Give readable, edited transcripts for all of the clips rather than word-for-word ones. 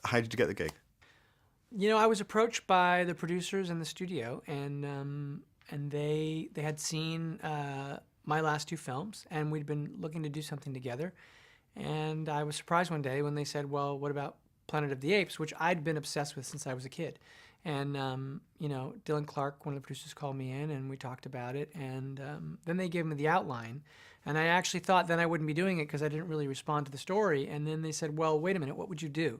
How did you get the gig? I was approached by the producers in the studio, and they had seen my last two films, and we'd been looking to do something together. And I was surprised one day when they said, "Well, what about Planet of the Apes?" which I'd been obsessed with since I was a kid. And Dylan Clark, one of the producers, called me in, and we talked about it. And then they gave me the outline, and I actually thought then I wouldn't be doing it because I didn't really respond to the story. And then they said, "Well, wait a minute, what would you do?"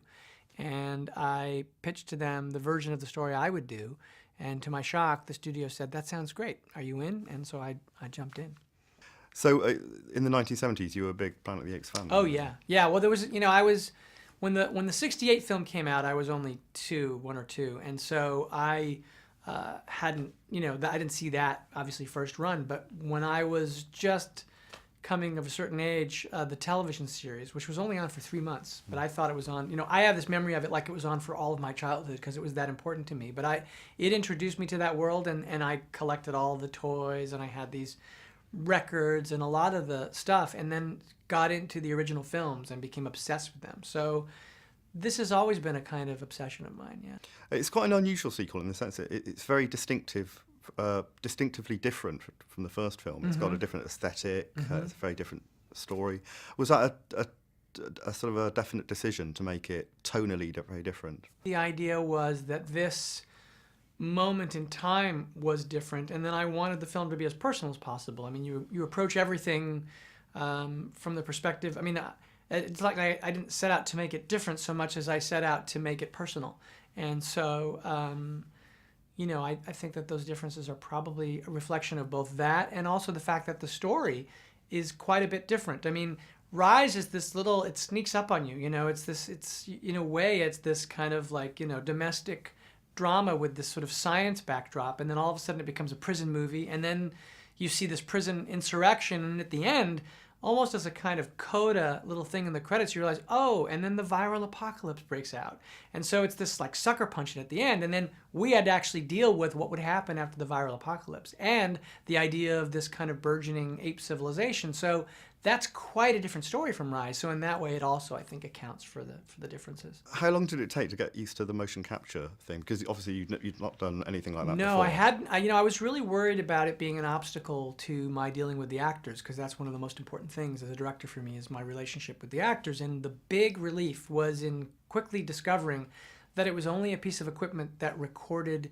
And I pitched to them the version of the story I would do. And to my shock, the studio said, "That sounds great. Are you in?" And so I jumped in. So in the 1970s, you were a big Planet of the Apes fan. Oh Then, yeah, yeah. Well, there was, I was when the '68 film came out, I was only one or two, and so I hadn't, I didn't see that obviously first run. But when I was just coming of a certain age, the television series, which was only on for 3 months, but I thought it was on. I have this memory of it like it was on for all of my childhood because it was that important to me. But it introduced me to that world, and I collected all the toys, and I had these records and a lot of the stuff, and then got into the original films and became obsessed with them. So this has always been a kind of obsession of mine. Yeah. It's quite an unusual sequel in the sense that it's very distinctively different from the first film. It's got a different aesthetic. It's a very different story. Was that a sort of a definite decision to make it tonally very different? The idea was that this moment in time was different, and then I wanted the film to be as personal as possible. I mean, you approach everything from the perspective. I mean, it's like I didn't set out to make it different so much as I set out to make it personal. And so, I think that those differences are probably a reflection of both that and also the fact that the story is quite a bit different. I mean, Rise is this little, it sneaks up on you. It's in a way, it's this kind of like, domestic drama with this sort of science backdrop, and then all of a sudden it becomes a prison movie, and then you see this prison insurrection, and at the end, almost as a kind of coda little thing in the credits, you realize, oh, and then the viral apocalypse breaks out. And so it's this like sucker punching at the end, and then we had to actually deal with what would happen after the viral apocalypse and the idea of this kind of burgeoning ape civilization. So that's quite a different story from Rise. So in that way, it also, I think, accounts for the differences. How long did it take to get used to the motion capture thing? Because obviously you'd not done anything like that No, before. I hadn't. I was really worried about it being an obstacle to my dealing with the actors, because that's one of the most important things as a director for me is my relationship with the actors. And the big relief was in quickly discovering that it was only a piece of equipment that recorded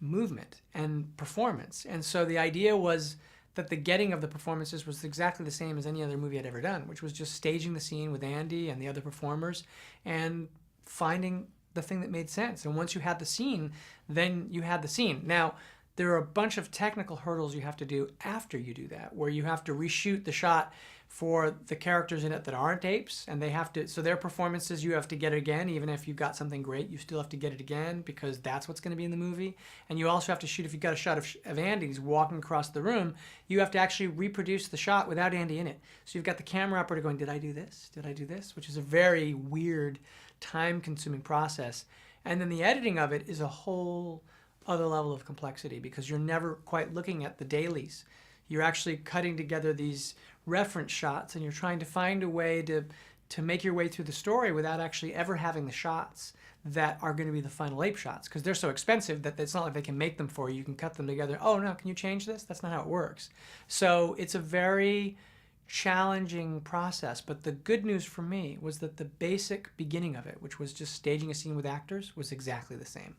movement and performance. And so the idea was that the getting of the performances was exactly the same as any other movie I'd ever done, which was just staging the scene with Andy and the other performers and finding the thing that made sense. And once you had the scene, then you had the scene. Now, there are a bunch of technical hurdles you have to do after you do that, where you have to reshoot the shot for the characters in it that aren't apes, and they have to, so their performances, you have to get it again. Even if you've got something great, you still have to get it again because that's what's going to be in the movie. And you also have to shoot, if you've got a shot of Andy's walking across the room, you have to actually reproduce the shot without Andy in it. So you've got the camera operator going, did I do this? Did I do this? Which is a very weird, time-consuming process. And then the editing of it is a whole other level of complexity because you're never quite looking at the dailies. You're actually cutting together these reference shots, and you're trying to find a way to make your way through the story without actually ever having the shots that are going to be the final ape shots, because they're so expensive that it's not like they can make them for you. You can cut them together. Oh no, can you change this? That's not how it works. So it's a very challenging process, but the good news for me was that the basic beginning of it, which was just staging a scene with actors, was exactly the same.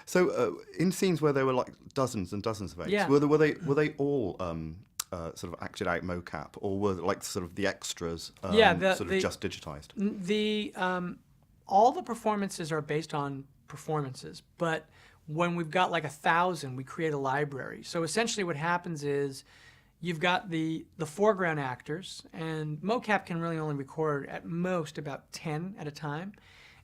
So in scenes where there were like dozens and dozens of apes, Yeah. were they all sort of acted out mocap, or were like sort of the extras sort of just digitized? The all the performances are based on performances, but when we've got like 1,000, we create a library. So essentially what happens is you've got the foreground actors, and mocap can really only record at most about 10 at a time.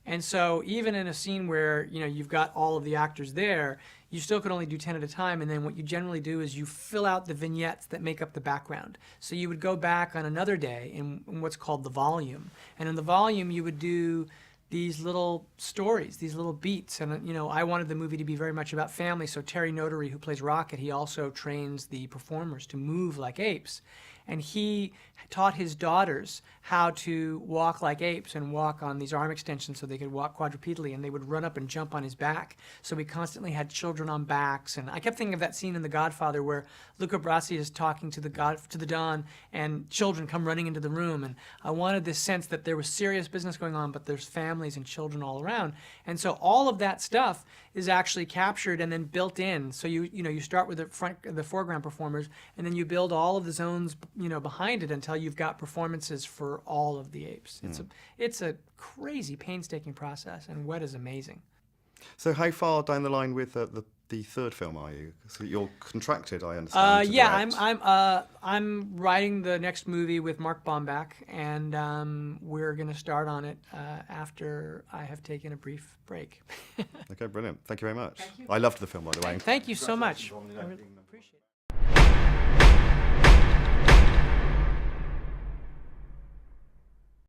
And so even in a scene where you've got all of the actors there, you still could only do 10 at a time. And then what you generally do is you fill out the vignettes that make up the background. So you would go back on another day in what's called the volume. And in the volume, you would do these little stories, these little beats. And I wanted the movie to be very much about family. So Terry Notary, who plays Rocket, he also trains the performers to move like apes. and he taught his daughters how to walk like apes and walk on these arm extensions so they could walk quadrupedally, and they would run up and jump on his back. So we constantly had children on backs, and I kept thinking of that scene in The Godfather where Luca Brasi is talking to the Don, and children come running into the room, and I wanted this sense that there was serious business going on, but there's families and children all around. And so all of that stuff is actually captured and then built in. So you start with the foreground performers, and then you build all of the zones behind it until you've got performances for all of the apes. It's a crazy painstaking process, and Weta is amazing. So how far down the line with the third film are you? So you're contracted, I understand. Yeah, I'm writing the next movie with Mark Bomback, and we're going to start on it after I have taken a brief break. Okay, brilliant. Thank you very much. Thank you. I loved the film, by the way. Thank you so much. I really appreciate it.